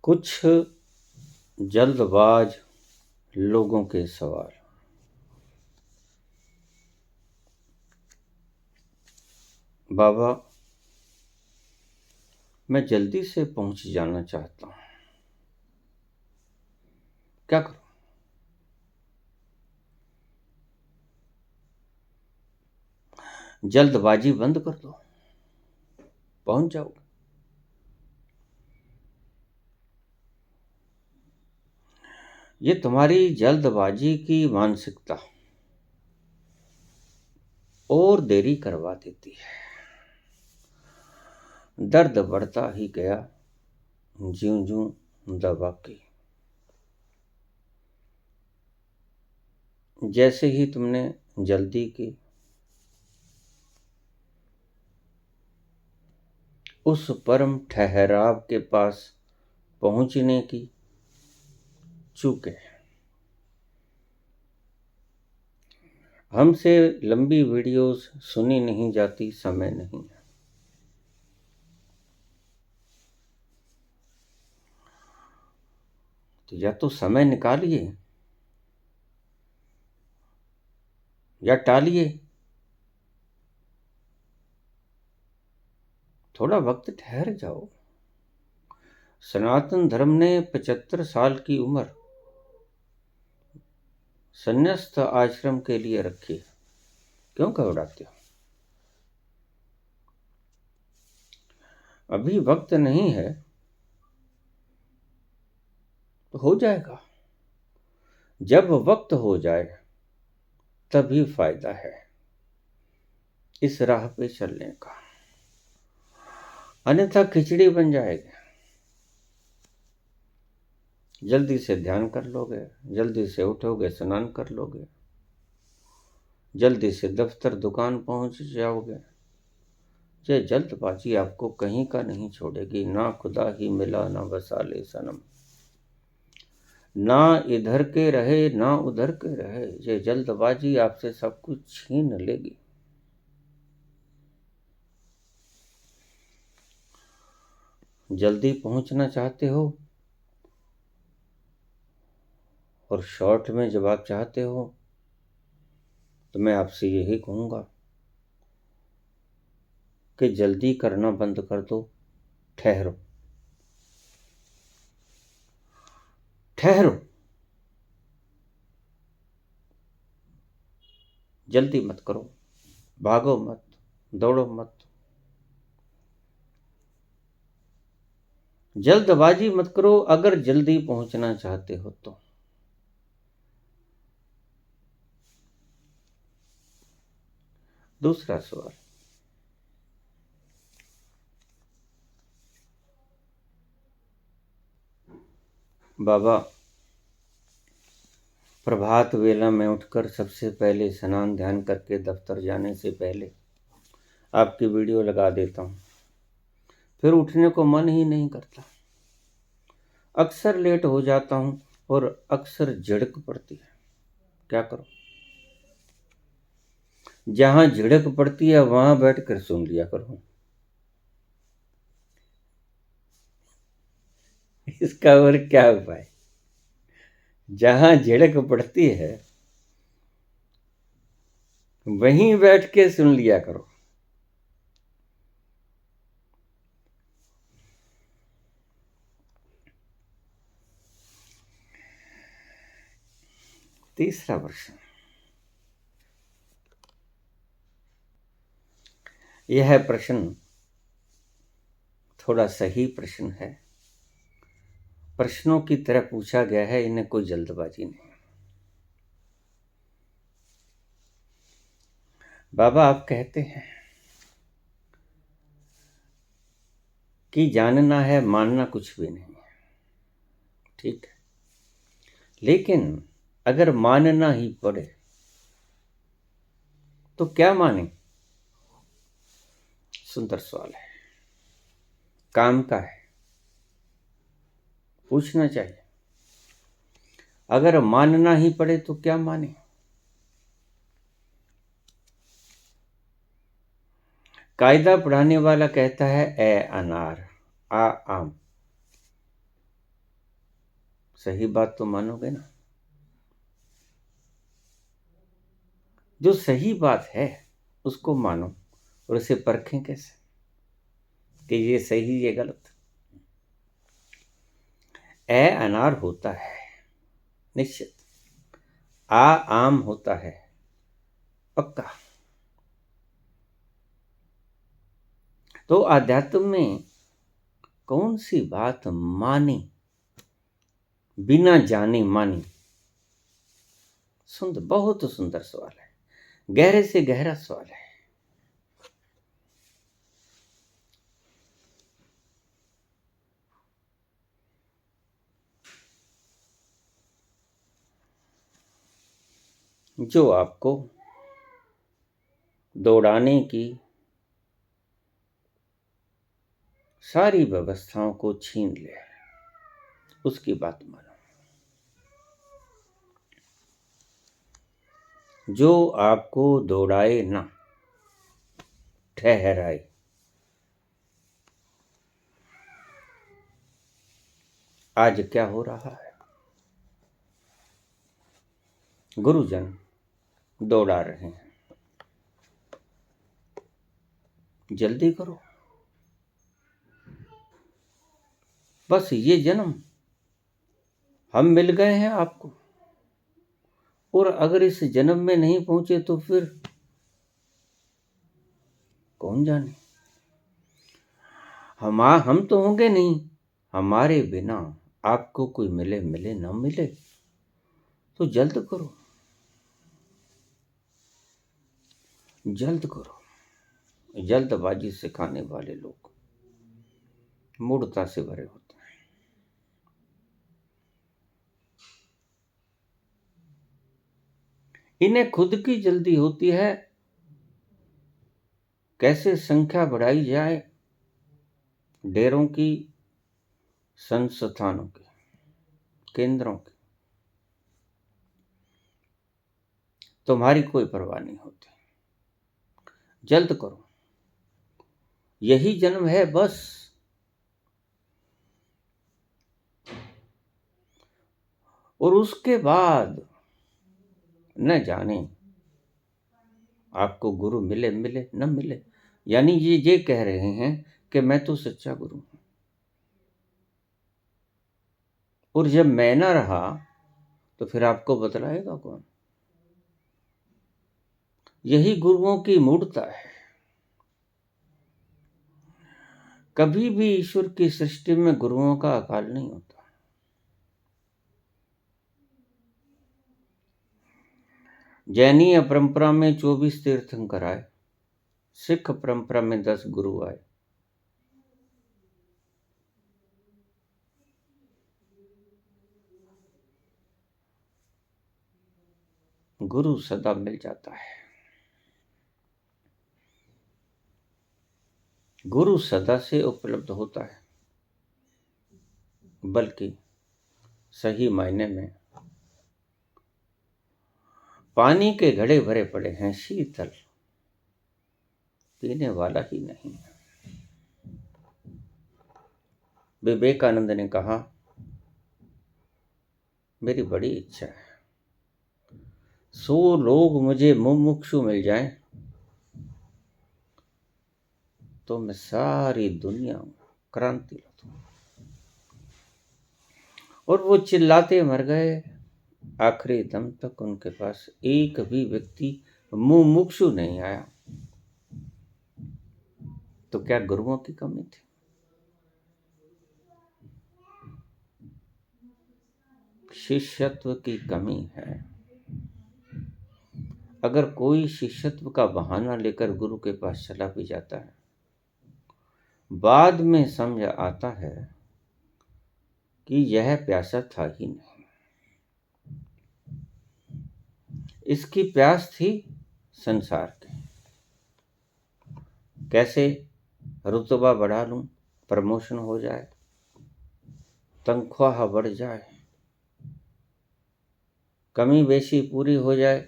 कुछ जल्दबाज लोगों के सवाल। बाबा, मैं जल्दी से पहुंच जाना चाहता हूं, क्या करूं? जल्दबाजी बंद कर दो, पहुंच जाओगे। ये तुम्हारी जल्दबाजी की मानसिकता और देरी करवा देती है। दर्द बढ़ता ही गया ज्यों-ज्यों दवा की। जैसे ही तुमने जल्दी की, उस परम ठहराव के पास पहुंचने की चूक है। हमसे लंबी वीडियोस सुनी नहीं जाती, समय नहीं है। तो या तो समय निकालिए या टालिए। थोड़ा वक्त ठहर जाओ। सनातन धर्म ने 75 साल की उम्र संन्यास्त आश्रम के लिए रखी। क्यों घबराते हो? अभी वक्त नहीं है तो हो जाएगा। जब वक्त हो जाए तभी फायदा है इस राह पे चलने का, अन्यथा खिचड़ी बन जाएगी। जल्दी से ध्यान कर लोगे, जल्दी से उठोगे, स्नान कर लोगे, जल्दी से दफ्तर दुकान पहुंच जाओगे। ये जल्दबाजी आपको कहीं का नहीं छोड़ेगी। ना खुदा ही मिला ना वसाले सनम, ना इधर के रहे ना उधर के रहे। ये जल्दबाजी आपसे सब कुछ छीन लेगी। जल्दी पहुंचना चाहते हो और शॉर्ट में जवाब चाहते हो तो मैं आपसे यही कहूंगा कि जल्दी करना बंद कर दो। ठहरो, ठहरो। जल्दी मत करो, भागो मत, दौड़ो मत। जल्दबाजी मत करो अगर जल्दी पहुंचना चाहते हो तो। दूसरा सवाल, बाबा, प्रभात वेला में उठकर सबसे पहले स्नान ध्यान करके दफ्तर जाने से पहले आपकी वीडियो लगा देता हूँ। फिर उठने को मन ही नहीं करता। अक्सर लेट हो जाता हूँ और अक्सर झिड़क पड़ती है। क्या करूं? जहां झिड़क पड़ती है वहां बैठकर सुन लिया करो। इसका और क्या उपाय? जहां झिड़क पड़ती है वहीं बैठ के सुन लिया करो। तीसरा प्रश्न, यह प्रश्न थोड़ा सही प्रश्न है। प्रश्नों की तरह पूछा गया है, इन्हें कोई जल्दबाजी नहीं। बाबा, आप कहते हैं कि जानना है, मानना कुछ भी नहीं है। ठीक है, लेकिन अगर मानना ही पड़े तो क्या माने? सुंदर सवाल है, काम का है, पूछना चाहिए। अगर मानना ही पड़े तो क्या माने? कायदा पढ़ाने वाला कहता है ए अनार, आ आम। सही बात तो मानोगे ना। जो सही बात है उसको मानो, और उसे परखें कैसे कि ये सही ये गलत। ए अनार होता है निश्चित, आ आम होता है पक्का। तो अध्यात्म में कौन सी बात मानी बिना जाने मानी? सुंदर, बहुत सुंदर सवाल है, गहरे से गहरा सवाल है। जो आपको दौड़ाने की सारी व्यवस्थाओं को छीन ले, उसकी बात मानो। जो आपको दौड़ाए ना, ठहराए। आज क्या हो रहा है? गुरुजन दौड़ा रहे हैं, जल्दी करो। बस ये जन्म हम मिल गए हैं आपको, और अगर इस जन्म में नहीं पहुंचे तो फिर कौन जाने। हम तो होंगे नहीं, हमारे बिना आपको कोई मिले मिले ना मिले, तो जल्द करो, जल्द करो। जल्दबाजी सिखाने वाले लोग मूढ़ता से भरे होते हैं। इन्हें खुद की जल्दी होती है, कैसे संख्या बढ़ाई जाए डेरों की, संस्थानों की, केंद्रों की। तुम्हारी कोई परवाह नहीं होती। जल्द करो, यही जन्म है बस। और उसके बाद न जाने आपको गुरु मिले मिले न मिले। यानी ये कह रहे हैं कि मैं तो सच्चा गुरु हूं, और जब मैं ना रहा तो फिर आपको बतलाएगा कौन? यही गुरुओं की मूढ़ता है। कभी भी ईश्वर की सृष्टि में गुरुओं का अकाल नहीं होता। जैनीय परंपरा में 24 तीर्थंकर आए, सिख परंपरा में 10 गुरु आए। गुरु सदा मिल जाता है, गुरु सदा से उपलब्ध होता है, बल्कि सही मायने में पानी के घड़े भरे पड़े हैं, शीतल, पीने वाला ही नहीं है। विवेकानंद ने कहा, मेरी बड़ी इच्छा है 100 लोग मुझे मुमुक्षु मिल जाएं तो मैं सारी दुनिया में क्रांति ला दूं। और वो चिल्लाते मर गए। आखिरी दम तक उनके पास एक भी व्यक्ति मुमुक्षु नहीं आया। तो क्या गुरुओं की कमी थी? शिष्यत्व की कमी है। अगर कोई शिष्यत्व का बहाना लेकर गुरु के पास चला भी जाता है, बाद में समझ आता है कि यह प्यासा था ही नहीं, इसकी प्यास थी संसार की। कैसे रुतबा बढ़ा लूं, प्रमोशन हो जाए, तनख्वाह बढ़ जाए, कमी बेशी पूरी हो जाए,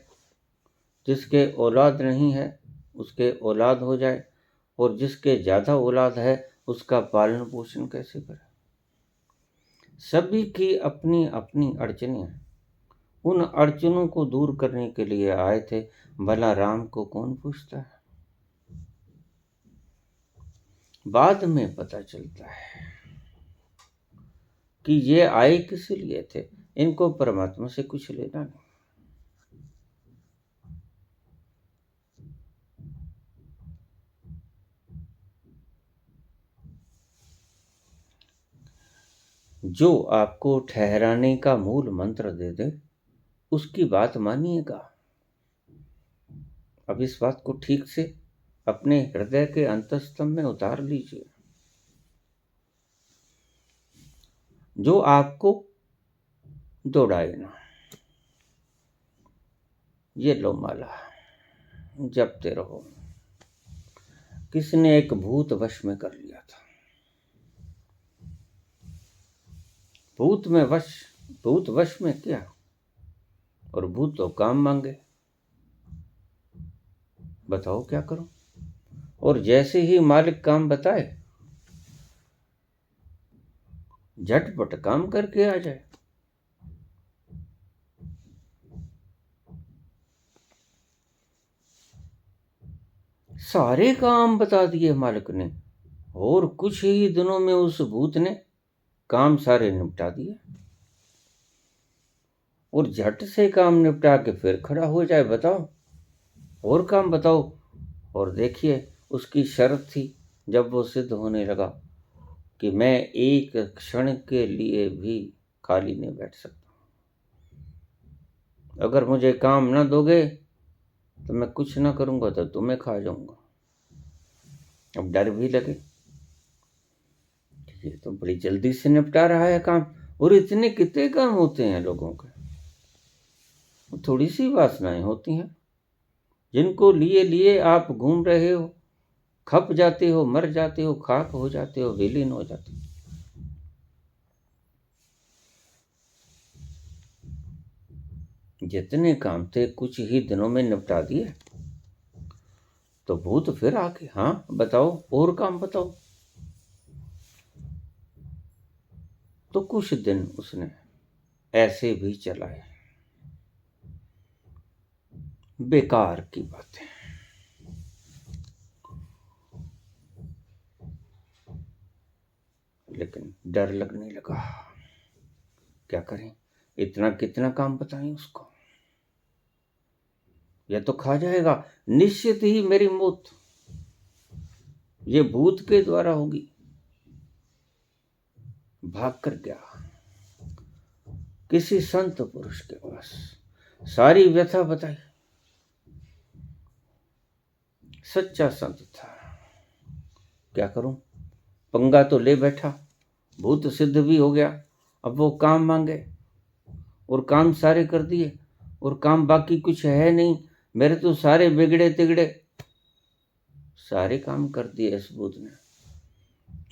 जिसके औलाद नहीं है उसके औलाद हो जाए, और जिसके ज़्यादा औलाद है उसका पालन पोषण कैसे करे। सभी की अपनी अपनी अड़चनें हैं। उन अड़चनों को दूर करने के लिए आए थे। भला राम को कौन पूछता है? बाद में पता चलता है कि ये आए किस लिए थे। इनको परमात्मा से कुछ लेना नहीं। जो आपको ठहराने का मूल मंत्र दे दे उसकी बात मानिएगा। अब इस बात को ठीक से अपने हृदय के अंतस्तम में उतार लीजिए। जो आपको दौड़ाए ना, ये लो माला, जपते रहो। किसने एक भूत वश में कर लिया था। भूत वश में क्या, और भूत तो काम मांगे। बताओ क्या करो। और जैसे ही मालिक काम बताए झटपट काम करके आ जाए। सारे काम बता दिए मालिक ने, और कुछ ही दिनों में उस भूत ने काम सारे निपटा दिए। और झट से काम निपटा के फिर खड़ा हो जाए। बताओ और काम बताओ। और देखिए उसकी शर्त थी, जब वो सिद्ध होने लगा, कि मैं एक क्षण के लिए भी खाली नहीं बैठ सकता। अगर मुझे काम ना दोगे तो मैं कुछ ना करूंगा तो तुम्हें खा जाऊंगा। अब डर भी लगे, ये तो बड़ी जल्दी से निपटा रहा है काम। और इतने कितने काम होते हैं लोगों के, थोड़ी सी वासनाएं होती हैं जिनको लिए लिए आप घूम रहे हो, खप जाते हो, मर जाते हो, खाक हो जाते हो, विलीन हो जाते हो। जितने काम थे कुछ ही दिनों में निपटा दिए। तो भूत फिर आके, हाँ बताओ और काम बताओ। तो कुछ दिन उसने ऐसे भी चलाए। बेकार की बातें। लेकिन डर लगने लगा। क्या करें, इतना कितना काम बताएं उसको। यह तो खा जाएगा, निश्चित ही मेरी मौत ये भूत के द्वारा होगी। भाग कर गया किसी संत पुरुष के पास, सारी व्यथा बताई। सच्चा संत था। क्या करूं, पंगा तो ले बैठा, भूत सिद्ध भी हो गया। अब वो काम मांगे और काम सारे कर दिए, और काम बाकी कुछ है नहीं। मेरे तो सारे बिगड़े तिगड़े सारे काम कर दिए इस भूत ने,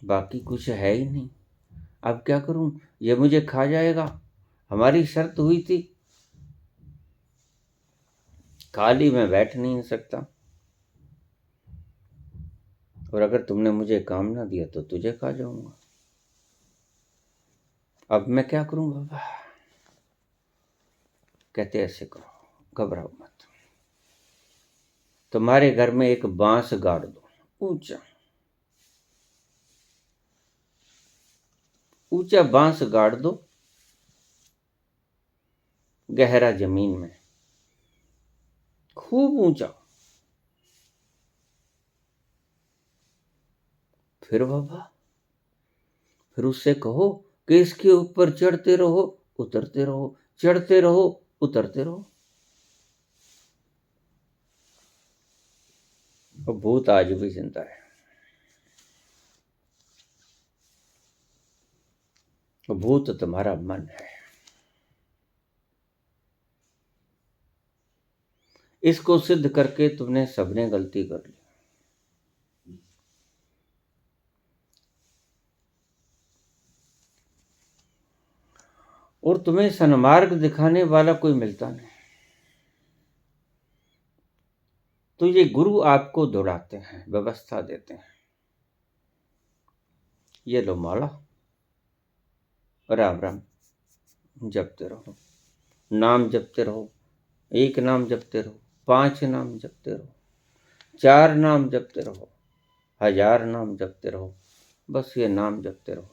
बाकी कुछ है ही नहीं। अब क्या करूं, ये मुझे खा जाएगा। हमारी शर्त हुई थी, खाली मैं बैठ नहीं सकता, और अगर तुमने मुझे काम ना दिया तो तुझे खा जाऊंगा। अब मैं क्या करूं बाबा। कहते ऐसे करो, घबराओ मत। तुम्हारे घर में एक बांस गाड़ दो, ऊंचा ऊंचा बांस गाड़ दो, गहरा जमीन में, खूब ऊंचा। फिर बाबा, फिर उससे कहो कि इसके ऊपर चढ़ते रहो, उतरते रहो, चढ़ते रहो, उतरते रहो। और भूत आज भी जिंदा है। और भूत तुम्हारा मन है। इसको सिद्ध करके तुमने सबने गलती कर ली। और तुम्हें सन्मार्ग दिखाने वाला कोई मिलता नहीं। तो ये गुरु आपको दौड़ाते हैं, व्यवस्था देते हैं। ये लो माला, राम राम जपते रहो, नाम जपते रहो, एक नाम जपते रहो, 5 नाम जपते रहो, 4 नाम जपते रहो, 1000 नाम जपते रहो, बस ये नाम जपते रहो।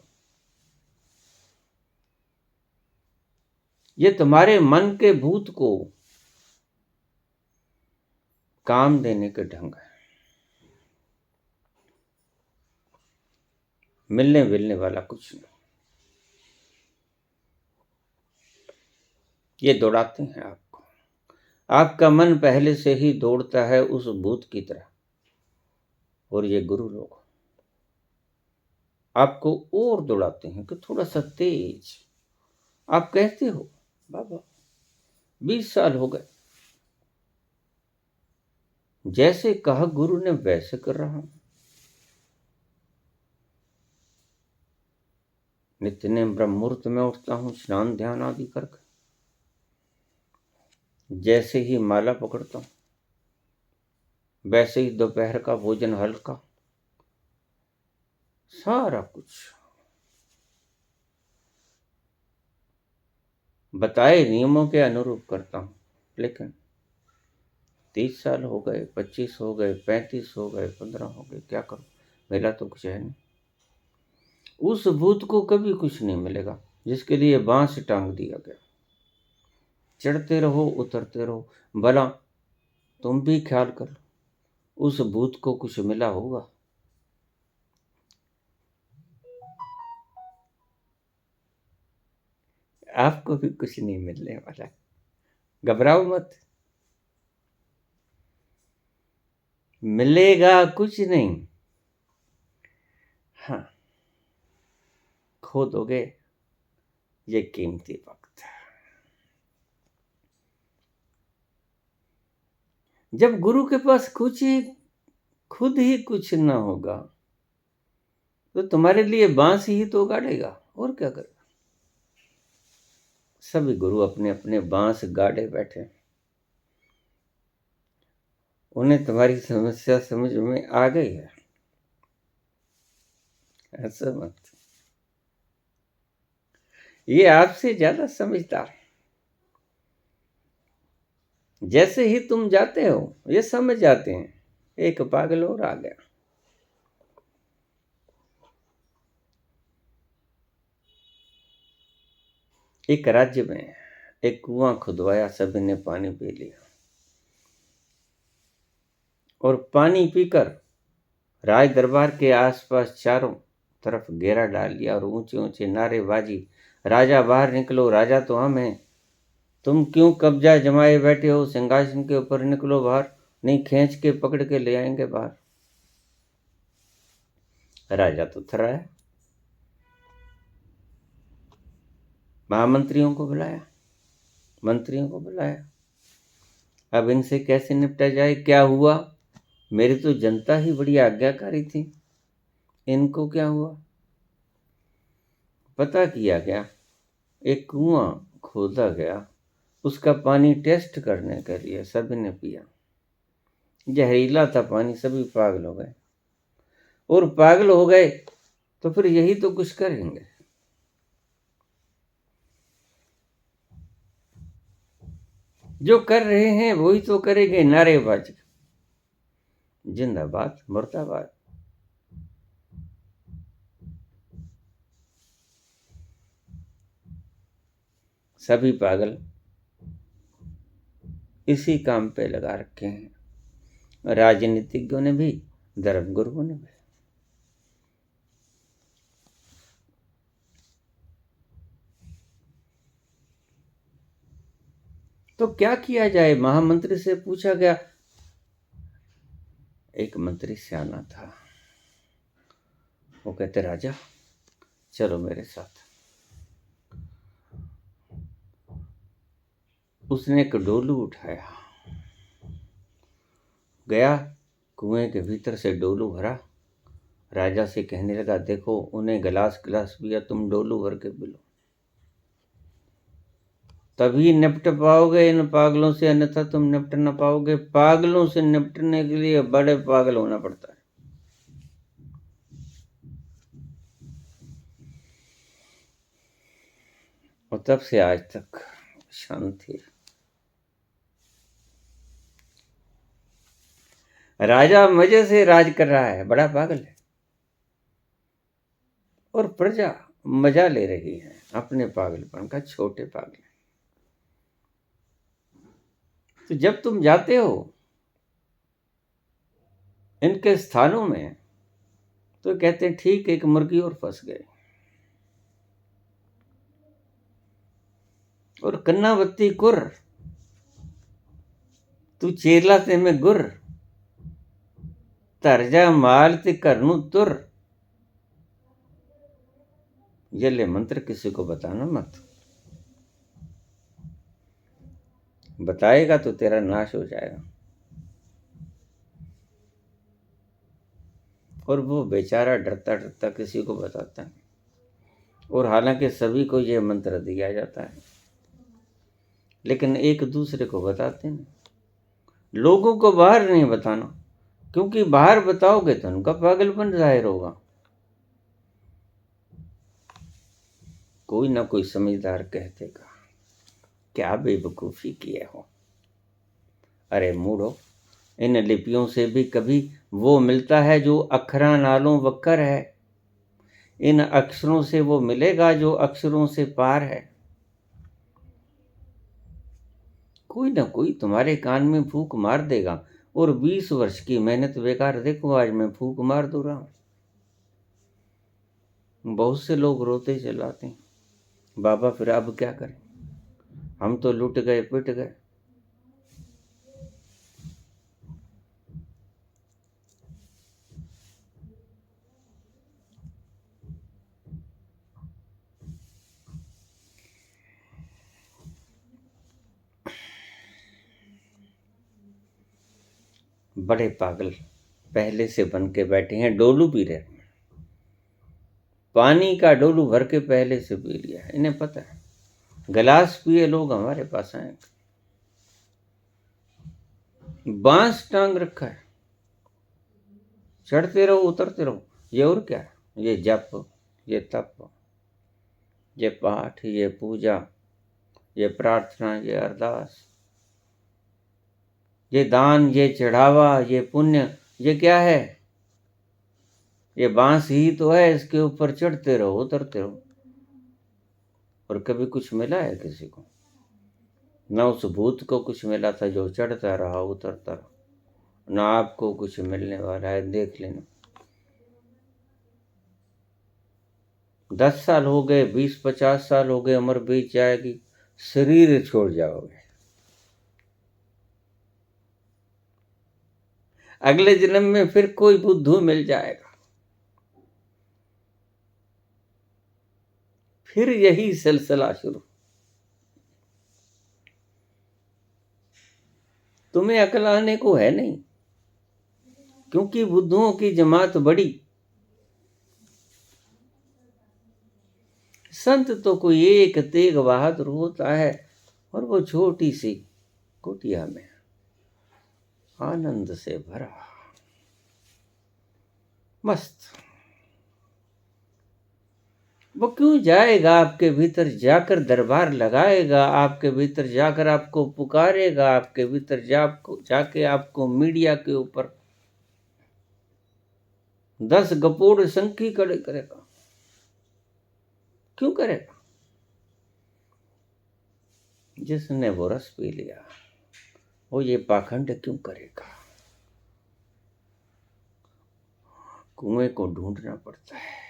ये तुम्हारे मन के भूत को काम देने के ढंग है। मिलने मिलने वाला कुछ नहीं। ये दौड़ाते हैं आपको। आपका मन पहले से ही दौड़ता है उस भूत की तरह, और ये गुरु लोग आपको और दौड़ाते हैं कि थोड़ा सा तेज। आप कहते हो बाबा 20 साल हो गए, जैसे कहा गुरु ने वैसे कर रहा हूं, नित्य नेम ब्रह्म मुहूर्त में उठता हूं, स्नान ध्यान आदि करके, जैसे ही माला पकड़ता हूं वैसे ही दोपहर का भोजन हल्का, सारा कुछ बताए नियमों के अनुरूप करता हूं। लेकिन 30 साल हो गए, 25 हो गए, 35 हो गए, 15 हो गए, क्या करूं, मिला तो कुछ है नहीं। उस भूत को कभी कुछ नहीं मिलेगा जिसके लिए बांस टांग दिया गया। चढ़ते रहो उतरते रहो, भला तुम भी ख्याल कर लो, उस भूत को कुछ मिला होगा? आपको भी कुछ नहीं मिलने वाला, घबराओ मत, मिलेगा कुछ नहीं। हाँ, खो दोगे ये कीमती वक्त। जब गुरु के पास खुद ही कुछ ना होगा तो तुम्हारे लिए बांस ही तो गाड़ेगा, और क्या करेगा। सभी गुरु अपने अपने बांस गाड़े बैठे, उन्हें तुम्हारी समस्या समझ में आ गई है, ऐसा मत। ये आपसे ज्यादा समझदार है। जैसे ही तुम जाते हो ये समझ जाते हैं एक पागल और आ गया। एक राज्य में एक कुआं खुदवाया, सभी ने पानी पी लिया और पानी पीकर राज दरबार के आसपास चारों तरफ घेरा डाल लिया और ऊंचे ऊंचे नारेबाजी, राजा बाहर निकलो, राजा तो हम हैं, तुम क्यों कब्जा जमाए बैठे हो सिंहासन के ऊपर, निकलो बाहर, नहीं खींच के पकड़ के ले आएंगे बाहर। राजा तो थरा है, महामंत्रियों को बुलाया, मंत्रियों को बुलाया, अब इनसे कैसे निपटा जाए, क्या हुआ, मेरी तो जनता ही बड़ी आज्ञाकारी थी, इनको क्या हुआ। पता किया गया, एक कुआं खोदा गया, उसका पानी टेस्ट करने के लिए सभी ने पिया, जहरीला था पानी, सभी पागल हो गए, और पागल हो गए तो फिर यही तो कुछ करेंगे। जो कर रहे हैं वही तो करेंगे, नारेबाजी, जिंदाबाद मुर्दाबाद। सभी पागल इसी काम पे लगा रखे हैं, राजनीतिज्ञों ने भी, धर्मगुरुओं ने भी। तो क्या किया जाए, महामंत्री से पूछा गया। एक मंत्री सियाना था, वो कहते राजा चलो मेरे साथ। उसने एक डोलू उठाया, गया कुएं के भीतर से डोलू भरा, राजा से कहने लगा देखो उन्हें गिलास गिलास पिया, तुम डोलू भर के पी लो, तभी निपट पाओगे इन पागलों से, अन्यथा तुम निपट ना पाओगे। पागलों से निपटने के लिए बड़े पागल होना पड़ता है। और तब से आज तक शांति। राजा मजे से राज कर रहा है, बड़ा पागल है, और प्रजा मजा ले रही है अपने पागलपन का, छोटे पागल। तो जब तुम जाते हो इनके स्थानों में तो कहते हैं ठीक एक मुर्गी और फंस गए। और कन्नावत्ती कुर तू चेरला ते में गुर तरजा माल ते करनू तुर। ये ले मंत्र किसी को बताना मत, बताएगा तो तेरा नाश हो जाएगा। और वो बेचारा डरता डरता किसी को बताता है, और हालांकि सभी को ये मंत्र दिया जाता है, लेकिन एक दूसरे को बताते हैं। लोगों को बाहर नहीं बताना, क्योंकि बाहर बताओगे तो उनका पागलपन जाहिर होगा। कोई ना कोई समझदार कह देगा क्या बेवकूफ़ी किए हो। अरे मूढ़ो, इन लिपियों से भी कभी वो मिलता है जो अक्षरा नालों वक्कर है। इन अक्षरों से वो मिलेगा जो अक्षरों से पार है। कोई ना कोई तुम्हारे कान में फूंक मार देगा, और 20 वर्ष की मेहनत बेकार। देखो आज मैं फूंक मार दो रहा हूं। बहुत से लोग रोते चिल्लाते हैं, बाबा फिर अब क्या करें, हम तो लुट गए पिट गए। बड़े पागल पहले से बन के बैठे हैं, डोलू पी रहे हैं, पानी का डोलू भर के पहले से पी लिया है। इन्हें पता है गिलास पिए लोग हमारे पास आए, बांस टांग रखा है, चढ़ते रहो उतरते रहो। ये और क्या है, ये जप, ये तप, ये पाठ, ये पूजा, ये प्रार्थना, ये अरदास, ये दान, ये चढ़ावा, ये पुण्य, ये क्या है? ये बांस ही तो है, इसके ऊपर चढ़ते रहो उतरते रहो। और कभी कुछ मिला है किसी को? ना उस भूत को कुछ मिला था जो चढ़ता रहा उतरता रहा, ना आपको कुछ मिलने वाला है, देख लेना। 10 साल हो गए, 20-50 साल हो गए, उम्र बीत जाएगी, शरीर छोड़ जाओगे। अगले जन्म में फिर कोई बुद्धू मिल जाएगा, फिर यही सिलसिला शुरू। तुम्हें अकल आने को है नहीं, क्योंकि बुद्धुओं की जमात बड़ी। संत तो कोई एक तेग बहादुर होता है, और वो छोटी सी कुटिया में आनंद से भरा मस्त। वो क्यों जाएगा आपके भीतर, जाकर दरबार लगाएगा, आपके भीतर जाकर आपको पुकारेगा, आपके भीतर जाके आपको मीडिया के ऊपर 10 गपोड़ संखी खड़े करेगा। क्यों करेगा? जिसने वो रस पी लिया वो ये पाखंड क्यों करेगा? कुएं को ढूंढना पड़ता है,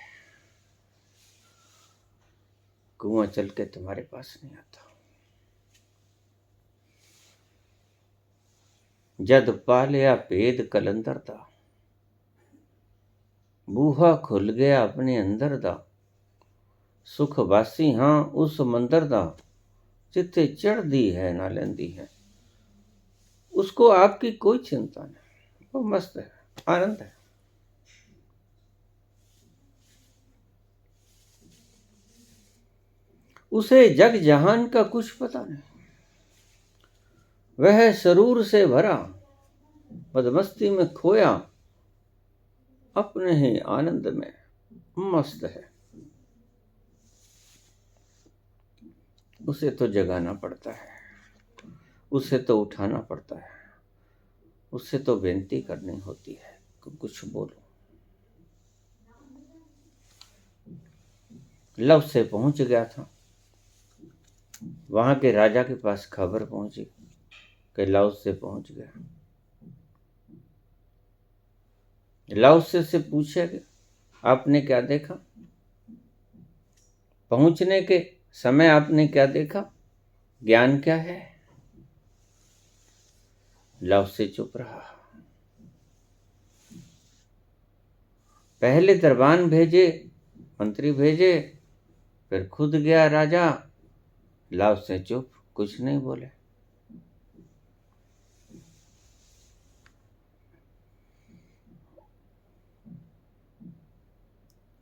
कुआं चल के तुम्हारे पास नहीं आता। जद पालिया भेद कलंदर दा, बूहा खुल गया अपने अंदर दा। सुख वासी हाँ उस मंदिर दा, जिथे चढ़दी है ना लेंदी है। उसको आपकी कोई चिंता नहीं, वो मस्त है, आनंद है। उसे जग जहान का कुछ पता नहीं, वह सरूर से भरा, बदमस्ती में खोया, अपने ही आनंद में मस्त है। उसे तो जगाना पड़ता है, उसे तो उठाना पड़ता है, उससे तो विनती करनी होती है कि कुछ बोलो। लव से पहुंच गया था, वहां के राजा के पास खबर पहुंची कि लव से पहुंच गया। लव से पूछा कि आपने क्या देखा, पहुंचने के समय आपने क्या देखा, ज्ञान क्या है। लव से चुप रहा। पहले दरबान भेजे, मंत्री भेजे, फिर खुद गया राजा। लव से चुप, कुछ नहीं बोले।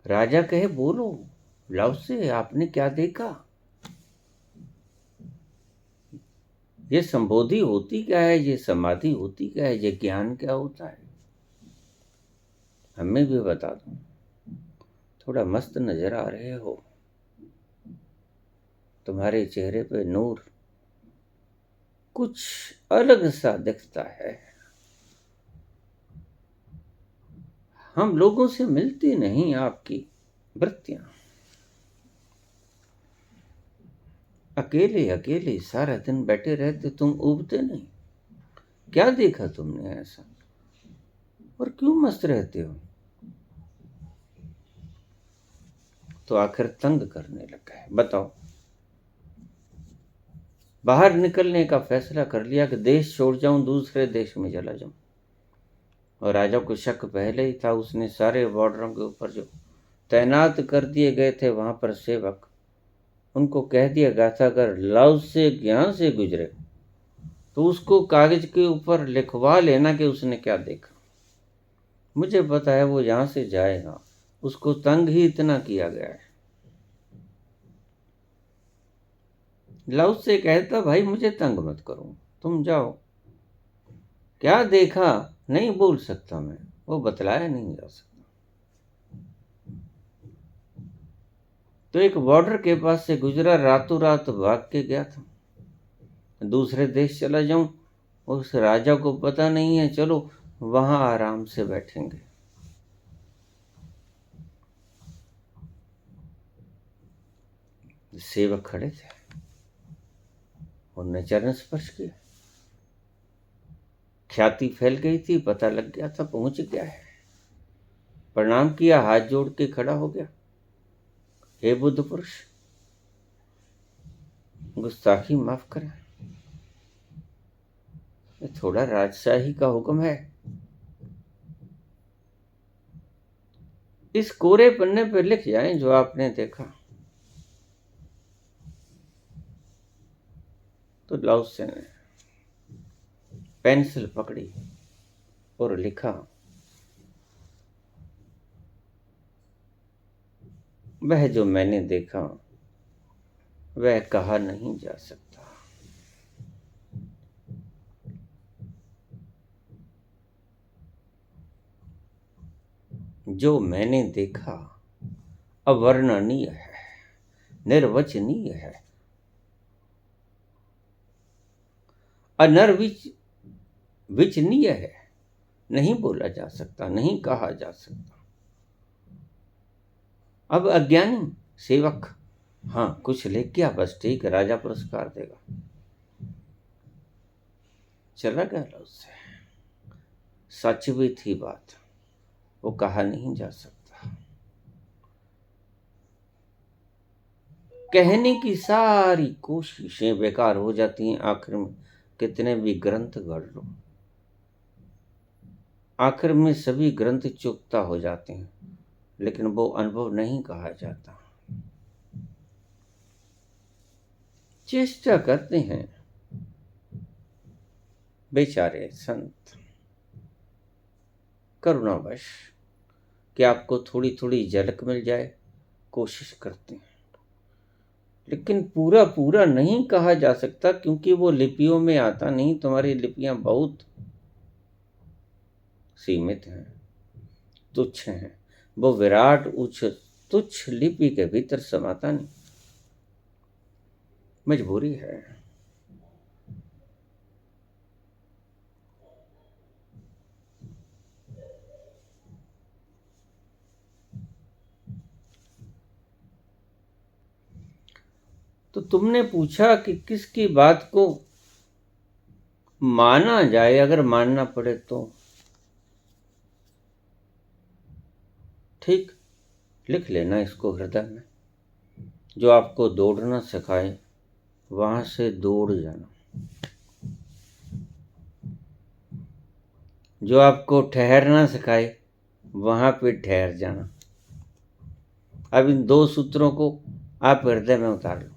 राजा कहे बोलो, लव से आपने क्या देखा, ये संबोधि होती क्या है, ये समाधि होती क्या है, ये ज्ञान क्या होता है, हमें भी बता दो। थोड़ा मस्त नजर आ रहे हो, तुम्हारे चेहरे पे नूर कुछ अलग सा दिखता है, हम लोगों से मिलती नहीं आपकी वृत्तियां। अकेले अकेले सारा दिन बैठे रहते, तुम उबते नहीं, क्या देखा तुमने ऐसा, और क्यों मस्त रहते हो। तो आखिर तंग करने लगा है, बताओ। बाहर निकलने का फैसला कर लिया कि देश छोड़ जाऊं, दूसरे देश में चला जाऊं। और राजा को शक पहले ही था, उसने सारे बॉर्डरों के ऊपर जो तैनात कर दिए गए थे वहां पर सेवक, उनको कह दिया गया था अगर लव से यहाँ से गुजरे तो उसको कागज के ऊपर लिखवा लेना कि उसने क्या देखा। मुझे पता है वो यहां से जाएगा, उसको तंग ही इतना किया गया है। लव से कहता भाई मुझे तंग मत करो, तुम जाओ। क्या देखा नहीं बोल सकता मैं, वो बतलाया नहीं जा सकता। तो एक बॉर्डर के पास से गुजरा, रातों रात भाग के गया था, दूसरे देश चला जाऊं, उस राजा को पता नहीं है, चलो वहां आराम से बैठेंगे। सेवक खड़े थे, उनने चरण स्पर्श किया, ख्याति फैल गई थी, पता लग गया था पहुंच गया है। प्रणाम किया, हाथ जोड़ के खड़ा हो गया, हे बुद्ध पुरुष, गुस्ताखी माफ करें, ये थोड़ा राजशाही का हुक्म है। इस कोरे पन्ने पर लिख जाएं जो आपने देखा। तो लाओ से ने पेंसिल पकड़ी और लिखा, वह जो मैंने देखा वह कहा नहीं जा सकता। जो मैंने देखा अवर्णनीय है, निर्वचनीय है, अनर्विचनीय है, नहीं बोला जा सकता, नहीं कहा जा सकता। अब अज्ञानी सेवक, हाँ कुछ लिख गया, बस ठीक है, राजा पुरस्कार देगा, चला गया उससे। सच भी थी बात, वो कहा नहीं जा सकता। कहने की सारी कोशिशें बेकार हो जाती हैं, आखिर में कितने भी ग्रंथ गढ़ लो, आखिर में सभी ग्रंथ चुकता हो जाते हैं, लेकिन वो अनुभव नहीं कहा जाता। चेष्टा करते हैं बेचारे संत करुणावश कि आपको थोड़ी थोड़ी झलक मिल जाए, कोशिश करते हैं, लेकिन पूरा पूरा नहीं कहा जा सकता, क्योंकि वो लिपियों में आता नहीं। तुम्हारी लिपियां बहुत सीमित हैं, तुच्छ हैं, वो विराट उच्च तुच्छ लिपि के भीतर समाता नहीं। मजबूरी है। तो तुमने पूछा कि किसकी बात को माना जाए, अगर मानना पड़े तो। ठीक, लिख लेना इसको हृदय में। जो आपको दौड़ना सिखाए वहां से दौड़ जाना, जो आपको ठहरना सिखाए वहां पे ठहर जाना। अब इन दो सूत्रों को आप हृदय में उतार लो।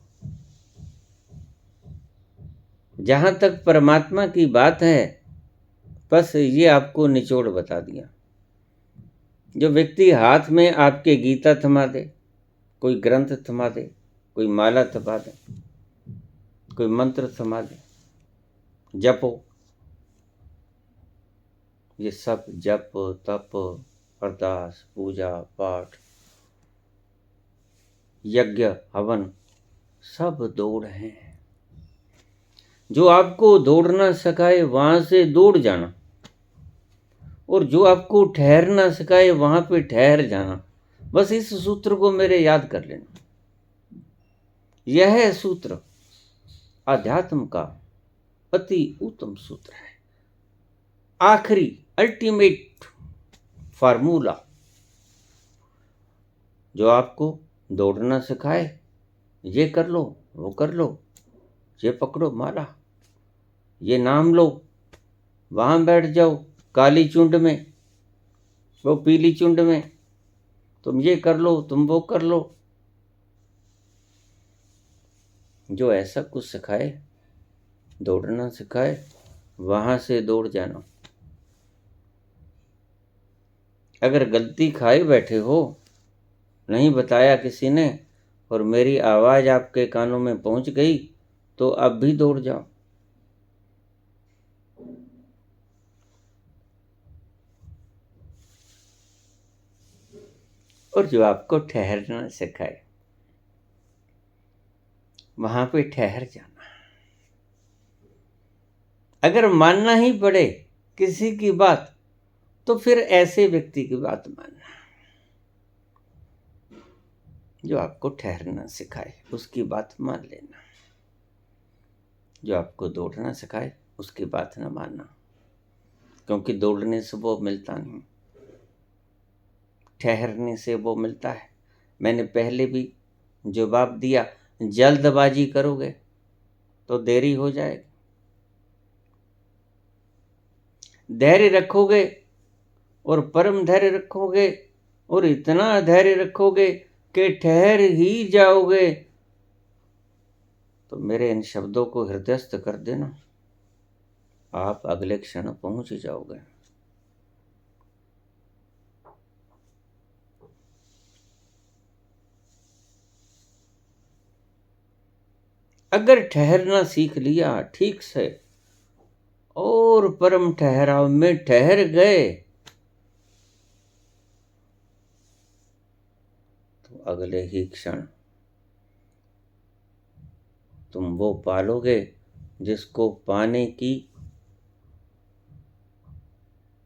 जहां तक परमात्मा की बात है, बस ये आपको निचोड़ बता दिया। जो व्यक्ति हाथ में आपके गीता थमा दे, कोई ग्रंथ थमा दे, कोई माला थमा दे, कोई मंत्र थमा दे, जपो, ये सब जप तप अरदास पूजा पाठ यज्ञ हवन सब दौड़ है। जो आपको दौड़ना सिखाए वहां से दौड़ जाना, और जो आपको ठहरना सिखाए वहां पे ठहर जाना। बस इस सूत्र को मेरे याद कर लेना। यह सूत्र अध्यात्म का अति उत्तम सूत्र है, आखिरी अल्टीमेट फार्मूला। जो आपको दौड़ना सिखाए, ये कर लो वो कर लो, ये पकड़ो माला, ये नाम लो, वहां बैठ जाओ काली चुंड में, वो पीली चुंड में, तुम ये कर लो तुम वो कर लो। जो ऐसा कुछ सिखाए, दौड़ना सिखाए, वहां से दौड़ जाना। अगर गलती खाए बैठे हो, नहीं बताया किसी ने, और मेरी आवाज आपके कानों में पहुंच गई, तो अब भी दौड़ जाओ। और जो आपको ठहरना सिखाए वहां पे ठहर जाना। अगर मानना ही पड़े किसी की बात, तो फिर ऐसे व्यक्ति की बात मानना जो आपको ठहरना सिखाए, उसकी बात मान लेना। जो आपको दौड़ना सिखाए उसकी बात न मानना, क्योंकि दौड़ने से वो मिलता नहीं, ठहरने से वो मिलता है। मैंने पहले भी जवाब दिया, जल्दबाजी करोगे तो देरी हो जाएगी। धैर्य रखोगे और परम धैर्य रखोगे और इतना धैर्य रखोगे कि ठहर ही जाओगे, तो मेरे इन शब्दों को हृदयस्थ कर देना, आप अगले क्षण पहुंच ही जाओगे। अगर ठहरना सीख लिया ठीक से और परम ठहराव में ठहर गए, तो अगले ही क्षण तुम वो पालोगे जिसको पाने की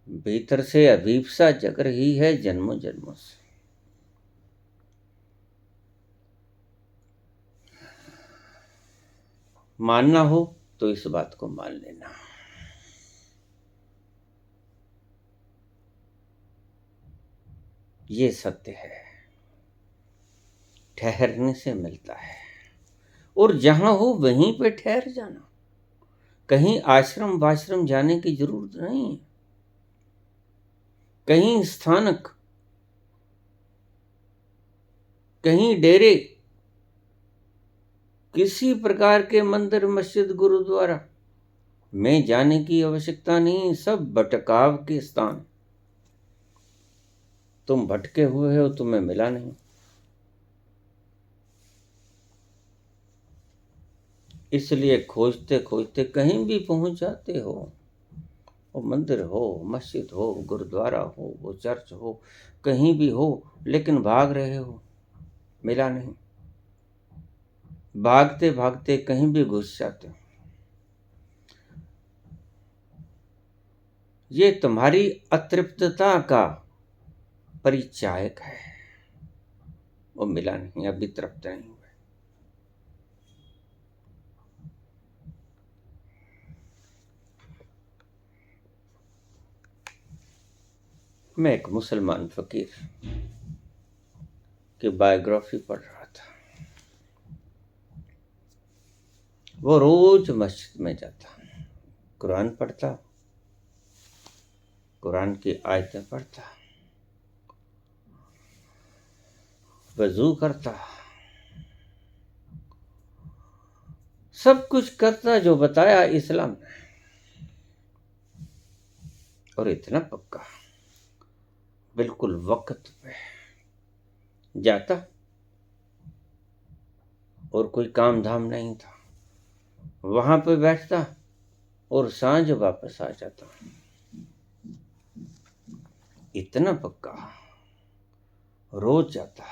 भीतर से अभीप्सा जग रही है जन्मों जन्मों से। मानना हो तो इस बात को मान लेना। ये सत्य है, ठहरने से मिलता है। और जहां हो वहीं पे ठहर जाना, कहीं आश्रम वाश्रम जाने की जरूरत नहीं है। कहीं स्थानक, कहीं डेरे, किसी प्रकार के मंदिर मस्जिद गुरुद्वारा में जाने की आवश्यकता नहीं। सब भटकाव के स्थान। तुम भटके हुए हो, तुम्हें मिला नहीं, इसलिए खोजते खोजते कहीं भी पहुंच जाते हो। वो मंदिर हो, मस्जिद हो, गुरुद्वारा हो, वो चर्च हो, कहीं भी हो, लेकिन भाग रहे हो, मिला नहीं। भागते भागते कहीं भी घुस जाते हो। ये तुम्हारी अतृप्तता का परिचायक है। वो मिला नहीं, अभी तृप्त नहीं हुए। मैं एक मुसलमान फकीर की बायोग्राफी पढ़ रहा था। वो रोज मस्जिद में जाता, कुरान पढ़ता, कुरान की आयतें पढ़ता, वजू करता, सब कुछ करता जो बताया इस्लाम ने। और इतना पक्का, बिल्कुल वक्त पे जाता, और कोई काम धाम नहीं था, वहां पे बैठता और सांझ वापस आ जाता। इतना पक्का, रोज जाता।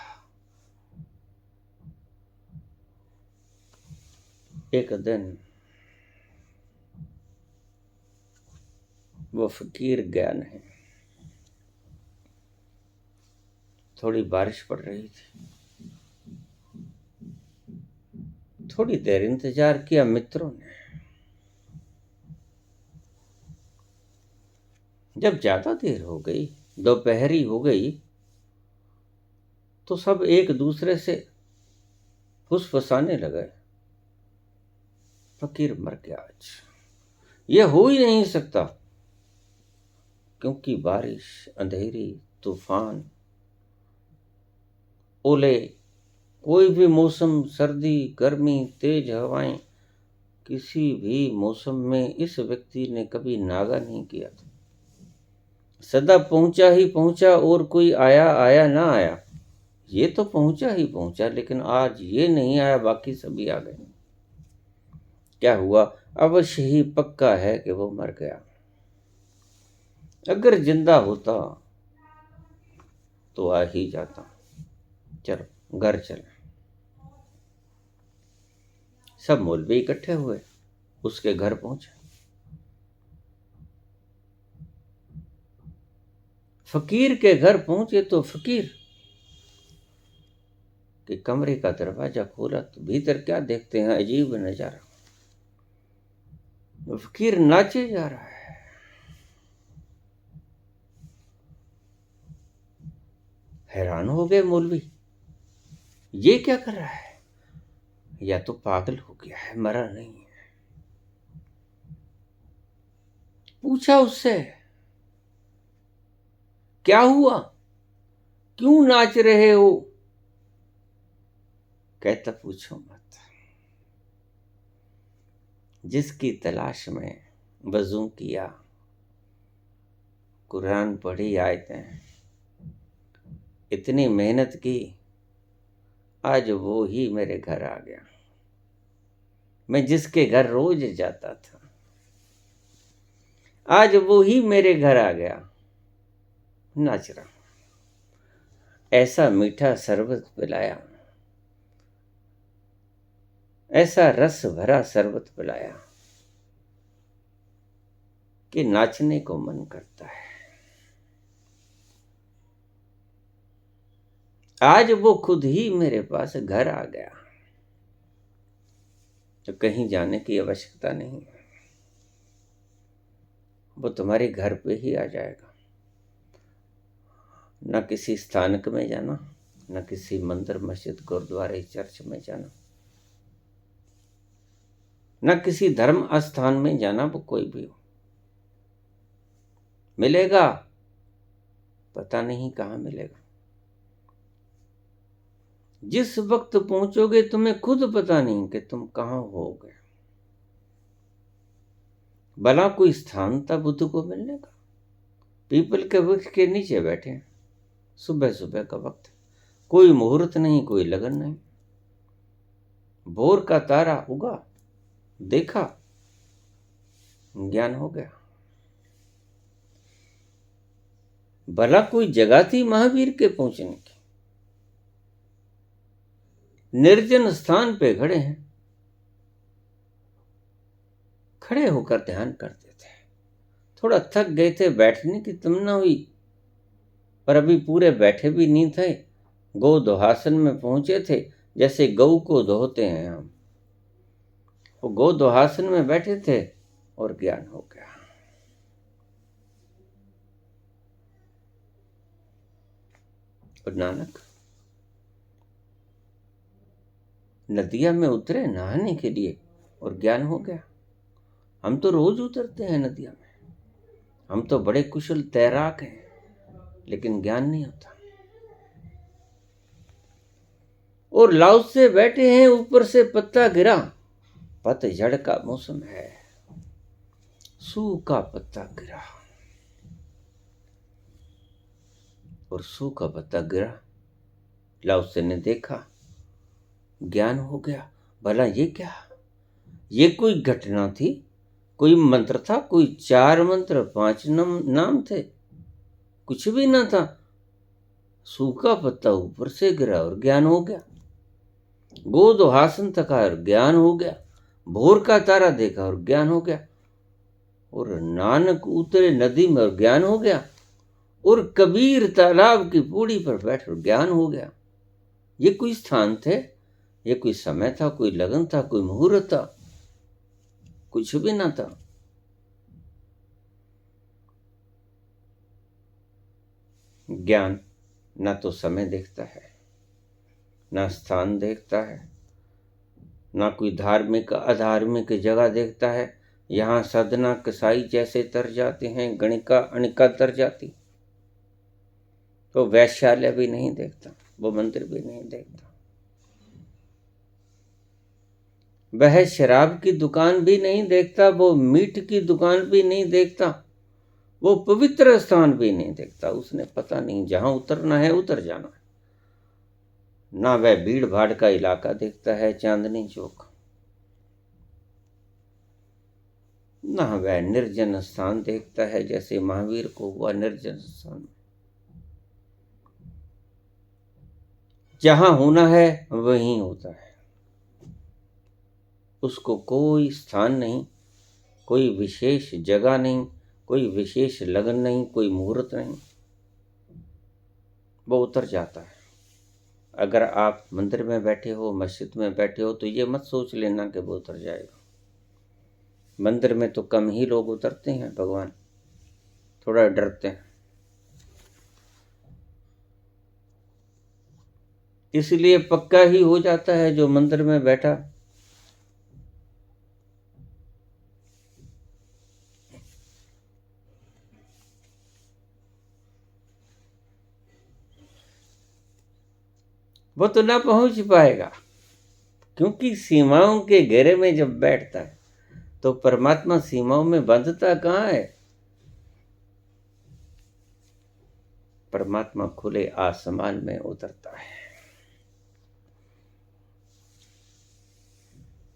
एक दिन वो फकीर गया नहीं। थोड़ी बारिश पड़ रही थी। थोड़ी देर इंतजार किया मित्रों ने। जब ज्यादा देर हो गई, दोपहरी हो गई, तो सब एक दूसरे से फुसफुसाने लगे, फकीर मर गया आज। ये हो ही नहीं सकता, क्योंकि बारिश, अंधेरी, तूफान, ओले, कोई भी मौसम, सर्दी, गर्मी, तेज हवाएं, किसी भी मौसम में इस व्यक्ति ने कभी नागा नहीं किया था। सदा पहुंचा ही पहुंचा, और कोई आया आया ना आया, ये तो पहुंचा ही पहुंचा, लेकिन आज ये नहीं आया, बाकी सभी आ गए। क्या हुआ? अवश्य ही पक्का है कि वो मर गया। अगर जिंदा होता तो आ ही जाता। चलो घर चले। सब मौलवी इकट्ठे हुए, उसके घर पहुंचे। फकीर के घर पहुंचे तो फकीर के कमरे का दरवाजा खोला तो भीतर क्या देखते हैं, अजीब नजारा। फकीर नाचे जा रहा है। हैरान हो गए मौलवी, ये क्या कर रहा है? या तो पागल हो गया है, मरा नहीं है। पूछा उससे, क्या हुआ, क्यों नाच रहे हो? कहता, पूछो मत। जिसकी तलाश में वजू किया, कुरान पढ़ी, आयतें, इतनी मेहनत की, आज वो ही मेरे घर आ गया। मैं जिसके घर रोज जाता था, आज वो ही मेरे घर आ गया, नाच रहा। ऐसा मीठा शरबत पिलाया, ऐसा रस भरा शरबत पिलाया कि नाचने को मन करता है। आज वो खुद ही मेरे पास घर आ गया, तो कहीं जाने की आवश्यकता नहीं है। वो तुम्हारे घर पे ही आ जाएगा। न किसी स्थानक में जाना, न किसी मंदिर, मस्जिद, गुरुद्वारे, चर्च में जाना, न किसी धर्म स्थान में जाना। वो कोई भी हो, मिलेगा, पता नहीं कहाँ मिलेगा। जिस वक्त पहुंचोगे तुम्हें खुद पता नहीं कि तुम कहाँ होगे। भला कोई स्थान था बुद्ध को मिलने का? पीपल के वृक्ष के नीचे बैठे हैं, सुबह सुबह का वक्त, कोई मुहूर्त नहीं, कोई लगन नहीं। भोर का तारा उगा, देखा, ज्ञान हो गया। भला कोई जगह थी महावीर के पहुंचने की? निर्जन स्थान पे खड़े हैं, खड़े होकर ध्यान करते थे। थोड़ा थक गए थे, बैठने की तमन्ना हुई, पर अभी पूरे बैठे भी नहीं थे। गौ दोहासन में पहुंचे थे, जैसे गऊ को दोहते हैं हम। वो गौ दोहासन में बैठे थे और ज्ञान हो गया। और नानक नदिया में उतरे नहाने के लिए और ज्ञान हो गया। हम तो रोज उतरते हैं नदिया में, हम तो बड़े कुशल तैराक हैं, लेकिन ज्ञान नहीं होता। और लाउ से बैठे हैं, ऊपर से पत्ता गिरा, पतझड़ का मौसम है, सूखा पत्ता गिरा, और सूखा पत्ता गिरा। लाओसे ने देखा, ज्ञान हो गया। भला ये क्या, ये कोई घटना थी, कोई मंत्र था, कोई 4 मंत्र 5 नाम थे? कुछ भी ना था। सूखा पत्ता ऊपर से गिरा और ज्ञान हो गया। गोदोहासन थका और ज्ञान हो गया। भोर का तारा देखा और ज्ञान हो गया। और नानक उतरे नदी में और ज्ञान हो गया। और कबीर तालाब की पौड़ी पर बैठ और ज्ञान हो गया। ये कोई स्थान थे, ये कोई समय था, कोई लगन था, कोई मुहूर्त था? कुछ भी ना था। ज्ञान ना तो समय देखता है, ना स्थान देखता है, ना कोई धार्मिक अधार्मिक जगह देखता है। यहाँ साधना कसाई जैसे तर जाते हैं, गणिका अणिका तर जाती। तो वैश्यालय भी नहीं देखता, वो मंदिर भी नहीं देखता, वह शराब की दुकान भी नहीं देखता, वो मीट की दुकान भी नहीं देखता, वो पवित्र स्थान भी नहीं देखता। उसने पता नहीं, जहां उतरना है उतर जाना है। ना वह भीड़ भाड़ का इलाका देखता है, चांदनी चौक, ना वह निर्जन स्थान देखता है, जैसे महावीर को हुआ निर्जन स्थान। जहां होना है वहीं होता है। उसको कोई स्थान नहीं, कोई विशेष जगह नहीं, कोई विशेष लगन नहीं, कोई मुहूर्त नहीं, वो उतर जाता है। अगर आप मंदिर में बैठे हो, मस्जिद में बैठे हो, तो ये मत सोच लेना कि वो उतर जाएगा। मंदिर में तो कम ही लोग उतरते हैं, भगवान थोड़ा डरते हैं। इसलिए पक्का ही हो जाता है जो मंदिर में बैठा वो तो ना पहुंच पाएगा, क्योंकि सीमाओं के घेरे में जब बैठता है तो परमात्मा सीमाओं में बंधता कहाँ है? परमात्मा खुले आसमान में उतरता है।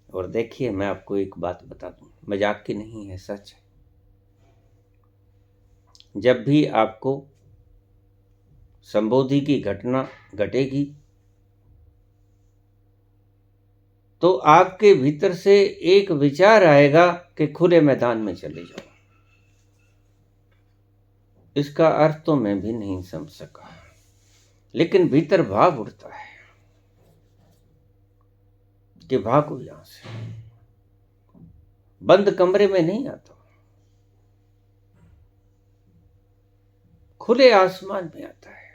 और देखिए, मैं आपको एक बात बता दूं, मजाक की नहीं है, सच है। जब भी आपको संबोधि की घटना घटेगी तो आपके भीतर से एक विचार आएगा कि खुले मैदान में चले जाओ। इसका अर्थ तो मैं भी नहीं समझ सका, लेकिन भीतर भाव उठता है कि भागो यहां से। बंद कमरे में नहीं आता, खुले आसमान में आता है।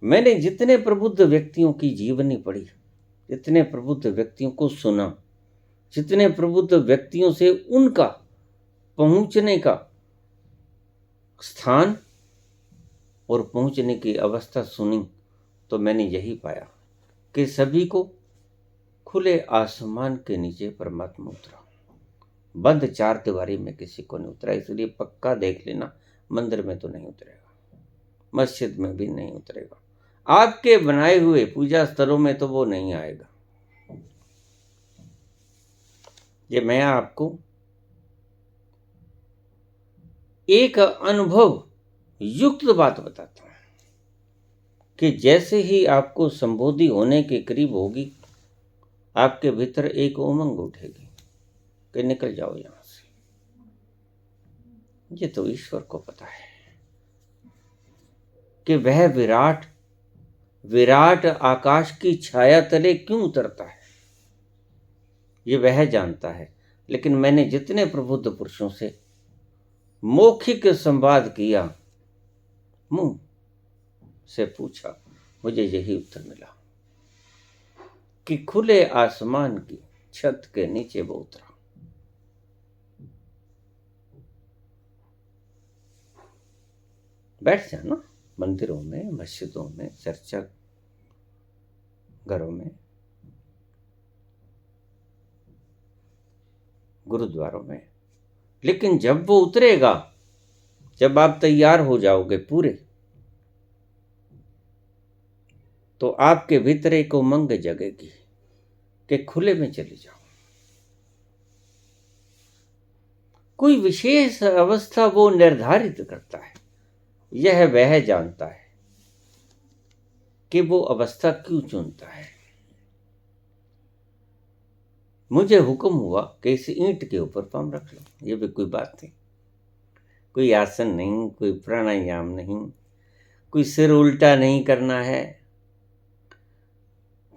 मैंने जितने प्रबुद्ध व्यक्तियों की जीवनी पढ़ी, जितने प्रबुद्ध व्यक्तियों को सुना, जितने प्रबुद्ध व्यक्तियों से उनका पहुंचने का स्थान और पहुंचने की अवस्था सुनी, तो मैंने यही पाया कि सभी को खुले आसमान के नीचे परमात्मा उतरा। बंद 4 दीवारी में किसी को नहीं उतरा। इसलिए पक्का देख लेना, मंदिर में तो नहीं उतरेगा, मस्जिद में भी नहीं उतरेगा, आपके बनाए हुए पूजा स्थलों में तो वो नहीं आएगा। ये मैं आपको एक अनुभव युक्त बात बताता हूं। कि जैसे ही आपको संबोधि होने के करीब होगी, आपके भीतर एक उमंग उठेगी कि निकल जाओ यहां से। ये तो ईश्वर को पता है कि वह विराट विराट आकाश की छाया तले क्यों उतरता है, ये वह जानता है। लेकिन मैंने जितने प्रबुद्ध पुरुषों से मौखिक संवाद किया, मुंह से पूछा, मुझे यही उत्तर मिला कि खुले आसमान की छत के नीचे वो उतरा। बैठ जाना मंदिरों में, मस्जिदों में, चर्चा घरों में, गुरुद्वारों में, लेकिन जब वो उतरेगा, जब आप तैयार हो जाओगे पूरे, तो आपके भीतर एक उमंग जगेगी कि खुले में चले जाओ। कोई विशेष अवस्था वो निर्धारित करता है, यह वह जानता है कि वो अवस्था क्यों चुनता है। मुझे हुक्म हुआ कि इस ईंट के ऊपर पांव रख लो, ये भी कोई बात नहीं, कोई आसन नहीं, कोई प्राणायाम नहीं, कोई सिर उल्टा नहीं करना है,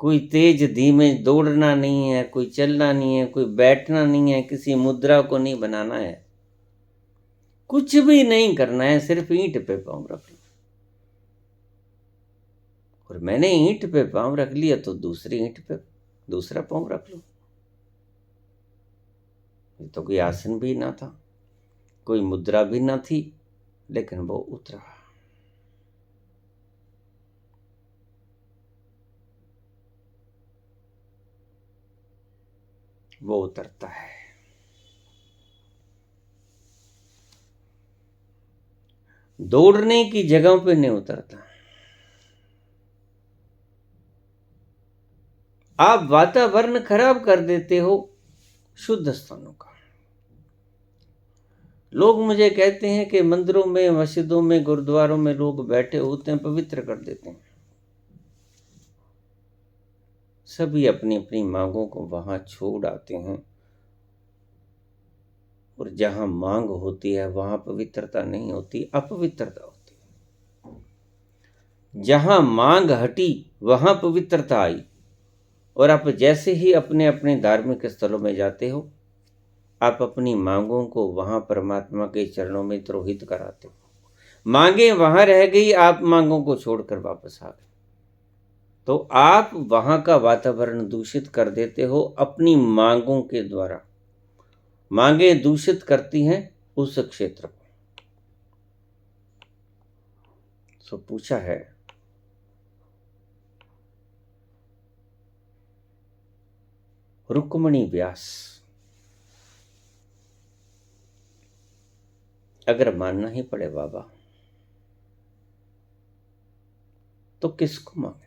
कोई तेज धीमे दौड़ना नहीं है, कोई चलना नहीं है, कोई बैठना नहीं है, किसी मुद्रा को नहीं बनाना है, कुछ भी नहीं करना है, सिर्फ ईंट पे पांव रख लो। और मैंने ईंट पे पांव रख लिया तो दूसरी ईंट पे दूसरा पांव रख लो। ये तो कोई आसन भी ना था, कोई मुद्रा भी ना थी, लेकिन वो उतरा। वो उतरता है। दौड़ने की जगह पे नहीं उतरता। आप वातावरण खराब कर देते हो शुद्ध स्थानों का। लोग मुझे कहते हैं कि मंदिरों में, मस्जिदों में, गुरुद्वारों में लोग बैठे होते हैं, पवित्र कर देते हैं। सभी अपनी अपनी मांगों को वहां छोड़ आते हैं, और जहां मांग होती है वहां पवित्रता नहीं होती, अपवित्रता होती है। जहां मांग हटी वहां पवित्रता आई। और आप जैसे ही अपने अपने धार्मिक स्थलों में जाते हो, आप अपनी मांगों को वहां परमात्मा के चरणों में द्रोहित कराते हो। मांगे वहां रह गई, आप मांगों को छोड़कर वापस आ गए, तो आप वहां का वातावरण दूषित कर देते हो अपनी मांगों के द्वारा। मांगे दूषित करती हैं उस क्षेत्र को। सो पूछा है, रुक्मणी व्यास, अगर मानना ही पड़े बाबा तो किसको मांगे?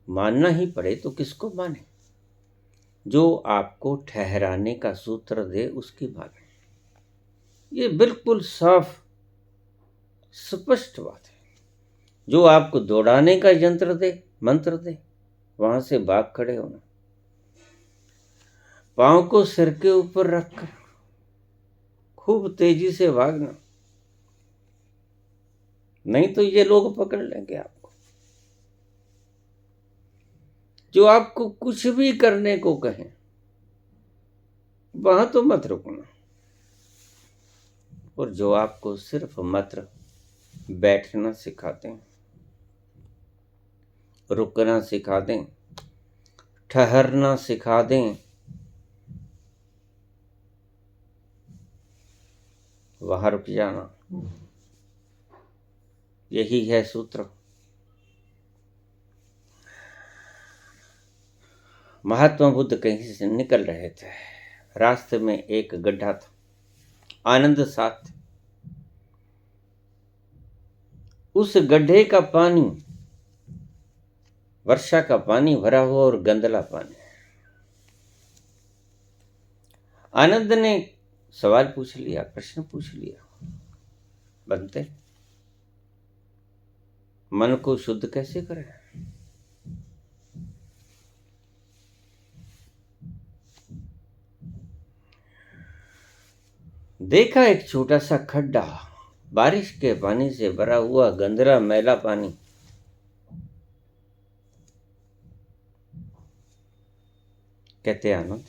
मानना ही पड़े तो किसको माने? जो आपको ठहराने का सूत्र दे उसकी माने। ये बिल्कुल साफ स्पष्ट बात है। जो आपको दौड़ाने का यंत्र दे, मंत्र दे, वहां से भाग खड़े होना। पांव को सिर के ऊपर रखकर खूब तेजी से भागना, नहीं तो ये लोग पकड़ लेंगे आपको। जो आपको कुछ भी करने को कहें वहां तो मत रुकना। और जो आपको सिर्फ मात्र बैठना सिखाते हैं, रुकना सिखा दें, ठहरना सिखा दें, वहां रुक जाना, यही है सूत्र। महात्मा बुद्ध कहीं से निकल रहे थे, रास्ते में एक गड्ढा था, आनंद साथ। उस गड्ढे का पानी वर्षा का पानी भरा हुआ और गंदला पानी। आनंद ने सवाल पूछ लिया, प्रश्न पूछ लिया, बनते मन को शुद्ध कैसे करें? देखा एक छोटा सा खड्डा, बारिश के पानी से भरा हुआ गंदरा मैला पानी। कहते आनंद,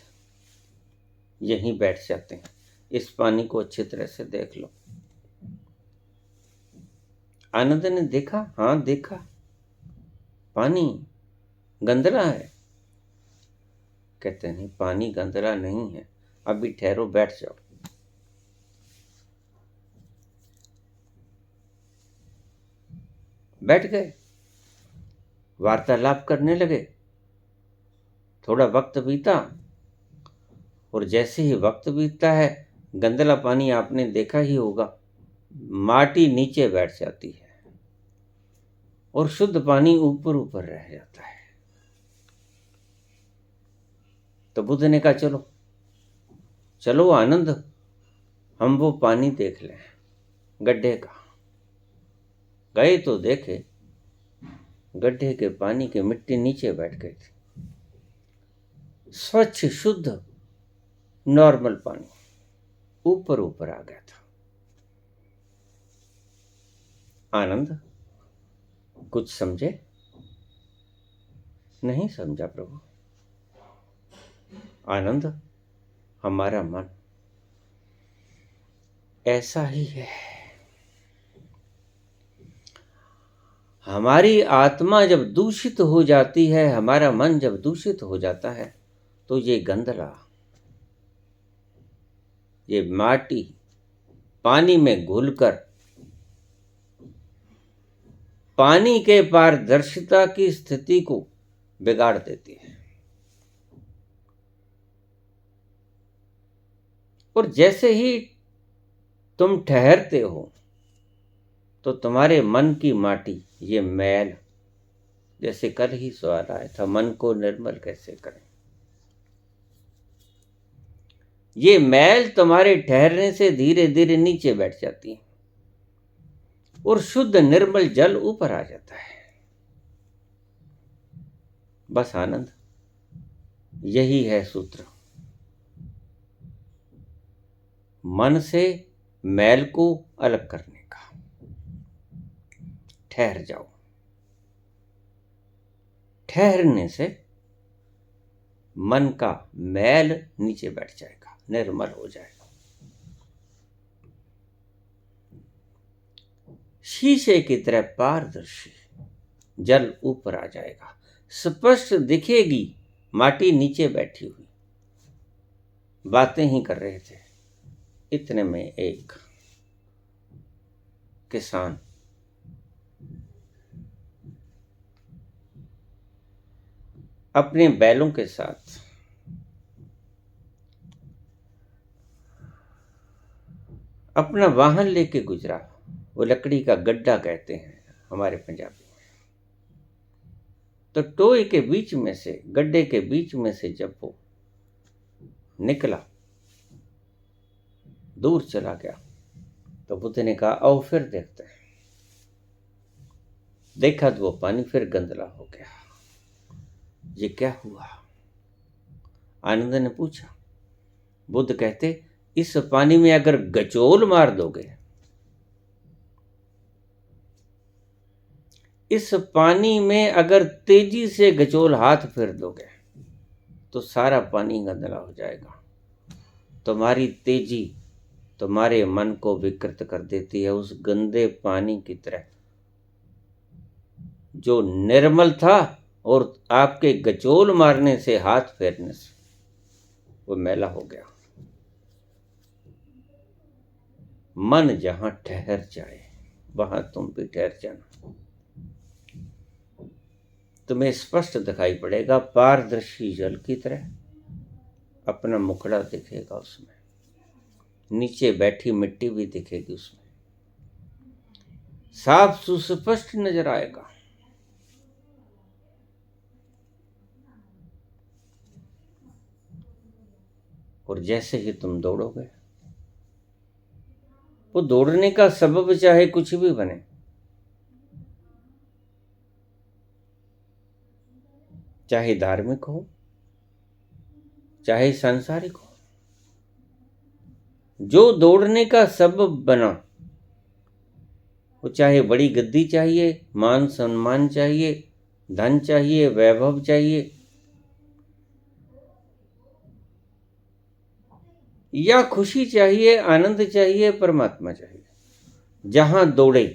यहीं बैठ जाते हैं, इस पानी को अच्छी तरह से देख लो। आनंद ने देखा, हाँ देखा, पानी गंदला है। कहते नहीं, पानी गंदला नहीं है, अभी ठहरो, बैठ जाओ। बैठ गए, वार्तालाप करने लगे। थोड़ा वक्त बीता, और जैसे ही वक्त बीतता है, गंदला पानी आपने देखा ही होगा, माटी नीचे बैठ जाती है और शुद्ध पानी ऊपर ऊपर रह जाता है। तो बुद्ध ने कहा, चलो चलो आनंद, हम वो पानी देख लें गड्ढे का। गए तो देखे गड्ढे के पानी की मिट्टी नीचे बैठ गई थी। स्वच्छ शुद्ध नॉर्मल पानी ऊपर ऊपर आ गया था। आनंद कुछ समझे? नहीं समझा प्रभु। आनंद, हमारा मन ऐसा ही है। हमारी आत्मा जब दूषित हो जाती है, हमारा मन जब दूषित हो जाता है, तो ये गंदला, ये माटी पानी में घुलकर पानी के पारदर्शिता की स्थिति को बिगाड़ देती है। और जैसे ही तुम ठहरते हो, तो तुम्हारे मन की माटी, ये मैल, जैसे कल ही सवाल आया था, मन को निर्मल कैसे करें, ये मैल तुम्हारे ठहरने से धीरे धीरे नीचे बैठ जाती है और शुद्ध निर्मल जल ऊपर आ जाता है। बस आनंद, यही है सूत्र। मन से मैल को अलग करने का। ठहर जाओ, ठहरने से मन का मैल नीचे बैठ जाएगा, निर्मल हो जाएगा। शीशे की तरह पारदर्शी जल ऊपर आ जाएगा, स्पष्ट दिखेगी माटी नीचे बैठी हुई। बातें ही कर रहे थे, इतने में एक किसान अपने बैलों के साथ अपना वाहन लेके गुजरा। वो लकड़ी का गड्ढा कहते हैं हमारे पंजाबी में। तो टोए के बीच में से, गड्ढे के बीच में से जब वो निकला, दूर चला गया, तो बुद्ध ने कहा, आओ फिर देखते हैं। देखा तो वो पानी फिर गंदला हो गया। ये क्या हुआ? आनंद ने पूछा। बुद्ध कहते, इस पानी में अगर गचोल मार दोगे, इस पानी में अगर तेजी से गचोल हाथ फेर दोगे, तो सारा पानी गंदला हो जाएगा। तुम्हारी तेजी तुम्हारे मन को विकृत कर देती है, उस गंदे पानी की तरह जो निर्मल था, और आपके गचोल मारने से, हाथ फेरने से वो मैला हो गया। मन जहां ठहर जाए, वहां तुम भी ठहर जाना। तुम्हें स्पष्ट दिखाई पड़ेगा, पारदर्शी जल की तरह अपना मुखड़ा दिखेगा उसमें, नीचे बैठी मिट्टी भी दिखेगी उसमें, साफ सुस्पष्ट नजर आएगा। और जैसे ही तुम दौड़ोगे, वो दौड़ने का सबब चाहे कुछ भी बने, चाहे धार्मिक हो चाहे सांसारिक हो। जो दौड़ने का सबब बना, वो चाहे बड़ी गद्दी चाहिए, मान सम्मान चाहिए, धन चाहिए, वैभव चाहिए, या खुशी चाहिए, आनंद चाहिए, परमात्मा चाहिए, जहां दौड़े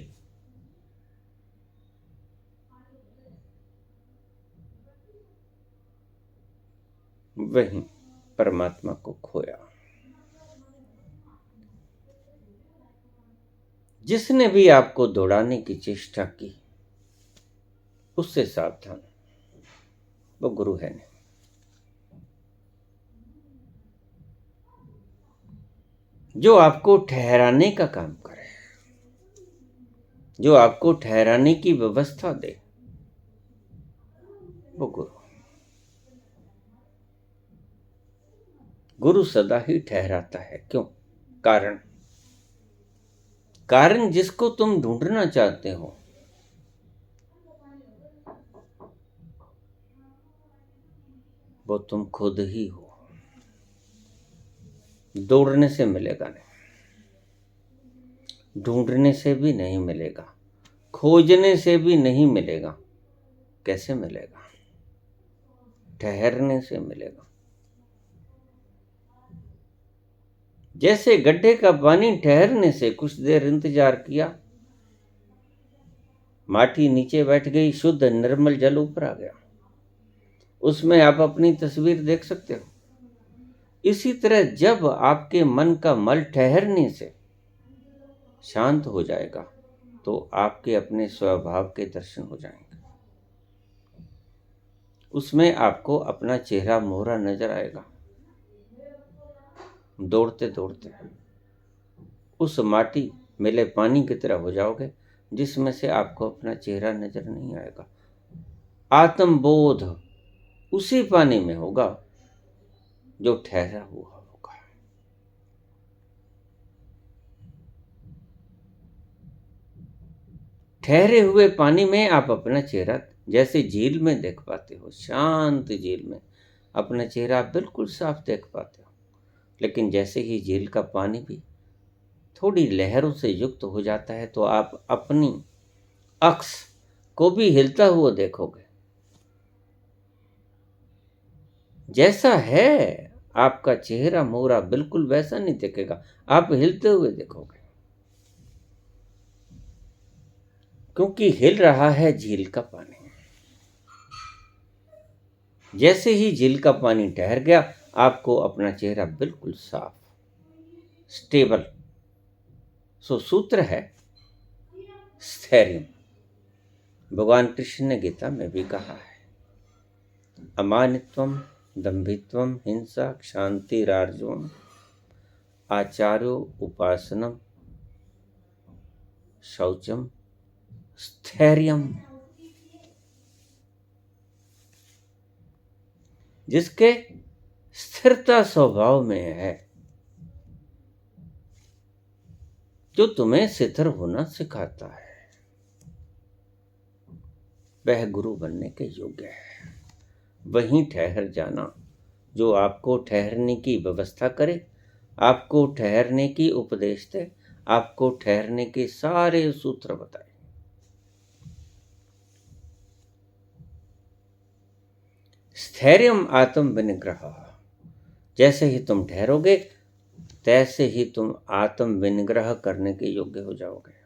वहीं परमात्मा को खोया। जिसने भी आपको दौड़ाने की चेष्टा की, उससे सावधान, वो गुरु है नहीं। जो आपको ठहराने का काम करे, जो आपको ठहराने की व्यवस्था दे, वो गुरु। गुरु सदा ही ठहराता है। क्यों? कारण जिसको तुम ढूंढना चाहते हो, वो तुम खुद ही हो। दौड़ने से मिलेगा नहीं, ढूंढने से भी नहीं मिलेगा, खोजने से भी नहीं मिलेगा। कैसे मिलेगा? ठहरने से मिलेगा। जैसे गड्ढे का पानी ठहरने से, कुछ देर इंतजार किया, माटी नीचे बैठ गई, शुद्ध निर्मल जल ऊपर आ गया, उसमें आप अपनी तस्वीर देख सकते हो। इसी तरह जब आपके मन का मल ठहरने से शांत हो जाएगा, तो आपके अपने स्वभाव के दर्शन हो जाएंगे। उसमें आपको अपना चेहरा मोहरा नजर आएगा। दौड़ते दौड़ते उस माटी मिले पानी की तरह हो जाओगे, जिसमें से आपको अपना चेहरा नजर नहीं आएगा। आत्मबोध उसी पानी में होगा जो ठहरा हुआ होगा। ठहरे हुए पानी में आप अपना चेहरा जैसे झील में देख पाते हो, शांत झील में अपना चेहरा आप बिल्कुल साफ देख पाते हो। लेकिन जैसे ही झील का पानी भी थोड़ी लहरों से युक्त हो जाता है, तो आप अपनी अक्स को भी हिलता हुआ देखोगे। जैसा है आपका चेहरा मोहरा बिल्कुल वैसा नहीं दिखेगा, आप हिलते हुए देखोगे, क्योंकि हिल रहा है झील का पानी। जैसे ही झील का पानी ठहर गया, आपको अपना चेहरा बिल्कुल साफ, स्टेबल। सो सूत्र है स्थैर्य। भगवान कृष्ण ने गीता में भी कहा है, अमानित्वम दंभित्वम हिंसा क्षांतिरार्जवम आचार्यो उपासनम शौचम स्थैर्यम। जिसके स्थिरता स्वभाव में है, जो तुम्हें स्थिर होना सिखाता है, वह गुरु बनने के योग्य है। वहीं ठहर जाना, जो आपको ठहरने की व्यवस्था करे, आपको ठहरने की उपदेश दे, आपको ठहरने के सारे सूत्र बताए। स्थैर्यम आत्म विनिग्रह। जैसे ही तुम ठहरोगे, तैसे ही तुम आत्म विनिग्रह करने के योग्य हो जाओगे।